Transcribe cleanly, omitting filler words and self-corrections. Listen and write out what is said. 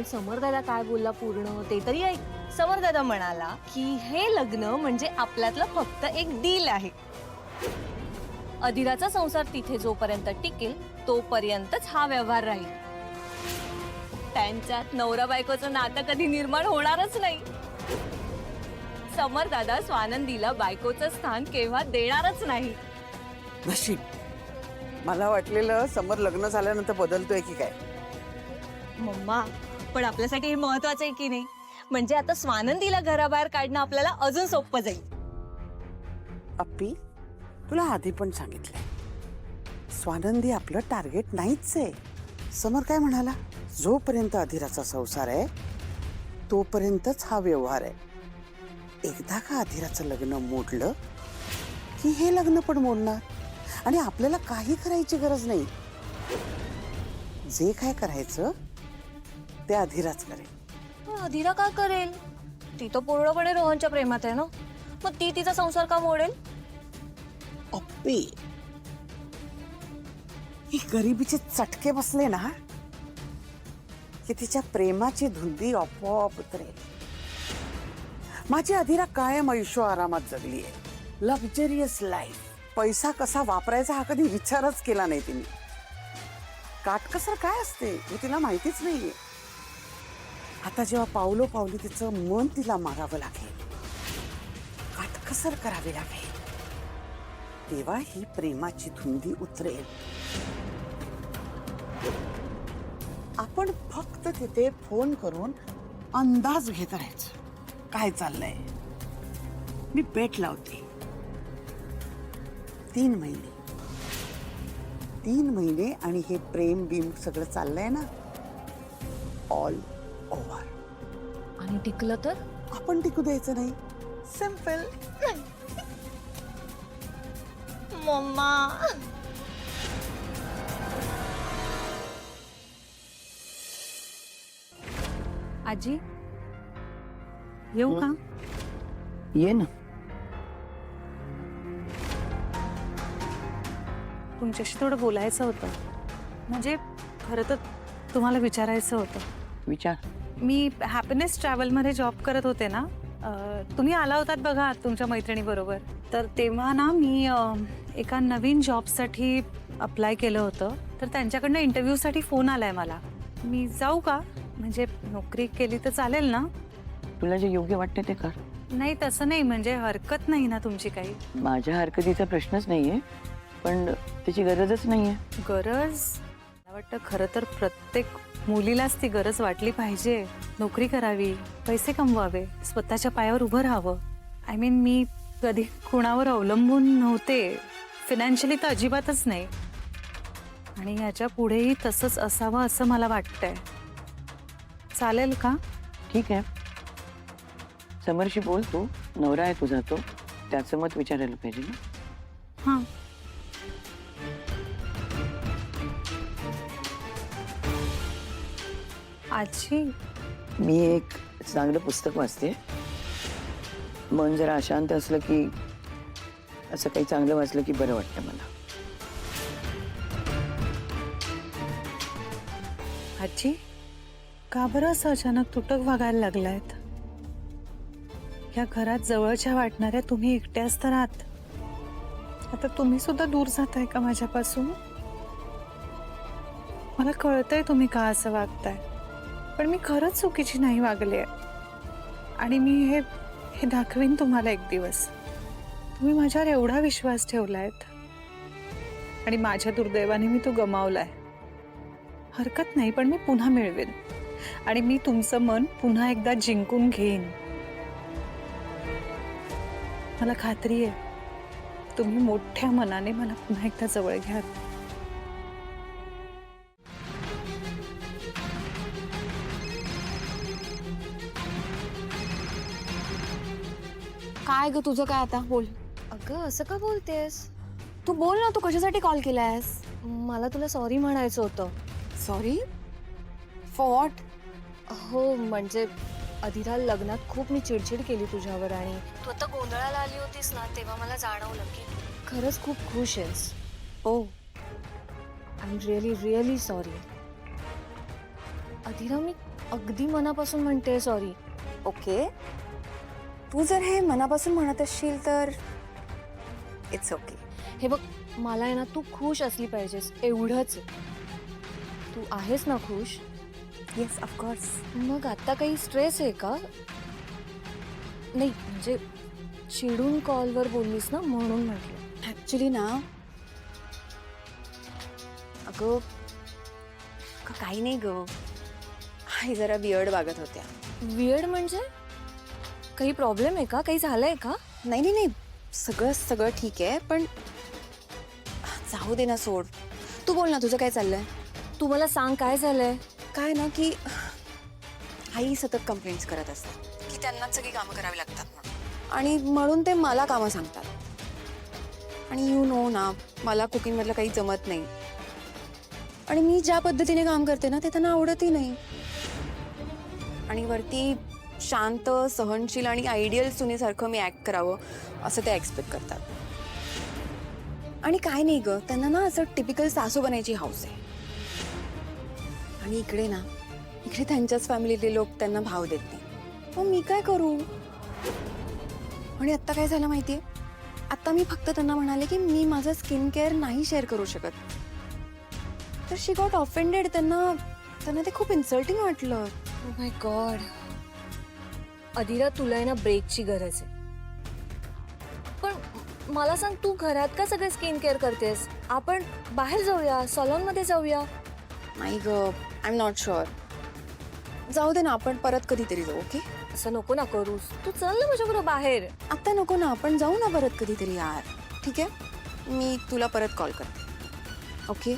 पण समरदादा काय बोलला पूर्ण ते तरी ऐक. समरदादा म्हणाला की हे लग्न म्हणजे आपल्यातलं फक्त एक डील आहे. अधिराचा संसार तिथे जोपर्यंत टिकेल तोपर्यंतच हा व्यवहार राहील. त्यांच्यात नवरा बायकोचं नातं कधी निर्माण होणारच नाही. समरदादा स्वानंदीला बायकोचं स्थान केव्हा देणारच नाही. नशीब. मला वाटलेलं समर लग्न झाल्यानंतर बदलतोय की काय. मम्मा पण आपल्यासाठी हे महत्वाचं आहे की नाही. म्हणजे आता स्वानंदीला घराबाहेर काढणं आपल्याला अजून सोपं जाईल. अप्पी, तुला आधी पण सांगितलंय, स्वानंदी आपलं टार्गेट नाहीच आहे. समर काय म्हणाला, जोपर्यंत अधिराचा संसार आहे तोपर्यंतच हा व्यवहार आहे. एकदा का अधिराचं लग्न मोडलं की हे लग्न पण मोडणार आणि आपल्याला काही करायची गरज नाही. जे काय करायचं ते अधिराच करेल. अधिरा का करेल? ती तो पूर्णपणे रोहनच्या प्रेमात आहे ना. मग ती तिचा संसार का मोडेल? अप्पी, ही गरिबीचे चटके बसले ना की तिच्या प्रेमाची धुंदी आपोआप उतरेल. माझी अधिरा कायम ऐशो आरामात जगली आहे. Luxurious life. पैसा कसा वापरायचा हा कधी विचारच केला नाही तिने. काटकसर काय असते हे तिला माहितीच नाहीये. आता जेव्हा पावलो पावली तिचं मन तिला मारावं लागेल, काटकसर करावी लागेल, तेव्हा ही प्रेमाची धुंदी उतरेल. आपण फक्त तिथे फोन करून अंदाज घेत राहायचं काय चाललंय. मी बेट लावते. 3 महिने आणि हे प्रेम बीम सगळं चाललंय ना, ऑल ओव्हर. आणि टिकलं तर आपण टिकू द्यायचं नाही. सिंपल. मम्मा आजी येऊ का? ये ना. तुमच्याशी थोडं बोलायचं होतं. म्हणजे खरं तर तुम्हाला विचारायचं होतं. विचार. मी हॅपीनेस ट्रॅव्हलमध्ये जॉब करत होते ना. तुम्ही आला होतात बघा तुमच्या मैत्रिणीबरोबर. तर तेव्हा ना मी एका नवीन जॉबसाठी अप्लाय केलं होतं. तर त्यांच्याकडनं इंटरव्ह्यूसाठी फोन आलाय मला. मी जाऊ का? म्हणजे नोकरी केली तर चालेल ना? तुला जे योग्य वाटते ते कर. नाही तसं नाही, म्हणजे हरकत नाही ना तुमची काही? माझ्या हरकतीचा प्रश्नच नाहीये, पण त्याची गरजच नाहीये. गरज? मला वाटतं खरं तर प्रत्येक मुलीलाच ती गरज वाटली पाहिजे. नोकरी करावी, पैसे कमवावे, स्वतःच्या पायावर उभं राहावं. आय मीन मी कधी कुणावर अवलंबून नव्हते. फिनॅन्शियली तर अजिबातच नाही. आणि याच्या पुढेही तसंच असावं असं मला वाटतंय. चालेल का? ठीक आहे, समरशी बोल. तू नवरा आहे तुझा, तो त्याचं मत विचारायला पाहिजे ना. हां. आजी, मी एक चांगलं पुस्तक वाचते. मन जरा अशांत असलं की असं काही चांगलं वाचलं की बरं वाटतं मला. आजी का बरं असं अचानक तुटक वागायला लागलायत? या घरात जवळच्या वाटणाऱ्या तुम्ही एकट्याच तर आहात. आता तुम्ही सुद्धा दूर जाताय का माझ्यापासून? मला कळतंय तुम्ही का असं वागताय, पण मी खरंच चुकीची नाही वागले. आणि मी हे दाखवीन तुम्हाला एक दिवस. तुम्ही माझ्यावर एवढा विश्वास ठेवलायत आणि माझ्या दुर्दैवाने मी तो गमावलाय. हरकत नाही, पण मी पुन्हा मिळवेन आणि मी तुमचं मन पुन्हा एकदा जिंकून घेईन. मला खात्री आहे तुम्ही मोठ्या मनाने मला पुन्हा एकदा जवळ घ्याल. काय ग तुझं काय आता? बोल. अगं असं का बोलतेस? तू बोल ना, तू कशासाठी कॉल केलायस? मला तुला सॉरी म्हणायचं होतं. Sorry for what? हो म्हणजे अधिरा लग्नात खूप मी चिडचिड केली तुझ्यावर आणि तू आता गोंधळाला आली होतीस ना, तेव्हा मला जाणवलं की खरंच खूप खुश आहेस. Oh I am really really sorry. Adhira, मी अगदी मनापासून म्हणते सॉरी. ओके, तू जर हे मनापासून म्हणत असशील तर इट्स ओके. हे बघ, मला आहे ना तू खुश असली पाहिजेस, एवढंच. तू आहेस ना खुश? Yes, of course. मग आता काही स्ट्रेस आहे का? नाही म्हणजे चिडून कॉलवर बोललीस ना म्हणून म्हटलं. ऍक्च्युली ना, अगं काही नाही ग, आई जरा वियर्ड वागत होत्या. वियर्ड म्हणजे? काही प्रॉब्लेम आहे का? काही झालंय का? नाही नाही नाही, सगळं ठीक आहे, पण जाऊ दे ना, सोड. तू बोल ना, तुझं काय चाललंय? तू मला सांग काय झालंय. काय ना की आई सतत कंप्लेंट्स करत असतात की त्यांनाच सगळी कामं करावी लागतात आणि म्हणून ते मला कामं सांगतात. आणि यू नो ना, मला कुकिंगमधलं काही जमत नाही आणि मी ज्या पद्धतीने काम करते ना ते त्यांना आवडतही नाही. आणि वरती शांत, सहनशील आणि आयडियल सुनेसारखं मी ऍक्ट करावं असं ते एक्सपेक्ट करतात. आणि काय नाही ग, त्यांना ना असं टिपिकल सासू बनायची हौस आहे. आणि इकडे त्यांच्याच फॅमिलीतले लोक त्यांना भाव देत नाही. मग मी काय करू? आणि आत्ता काय झालं माहितीये, आत्ता मी फक्त त्यांना म्हणाले की मी माझं स्किन केअर नाही शेअर करू शकत. तर शी गॉट ऑफेंडेड. त्यांना ते खूप इन्सल्टिंग वाटलं. Oh my God. अदिरा, तुला आहे ना ब्रेकची गरज आहे. पण मला सांग, तू घरात का सगळे स्किन केअर करतेस? आपण बाहेर जाऊया, सलॉनमध्ये जाऊया. नाही ग, आय एम नॉट शुअर. जाऊ दे ना, आपण परत कधीतरी जाऊ. ओके, असं नको ना करूस. तू चल ना माझ्याबरोबर बाहेर. आता नको ना, आपण जाऊ ना परत कधीतरी यार. ठीक आहे, मी तुला परत कॉल करते. ओके.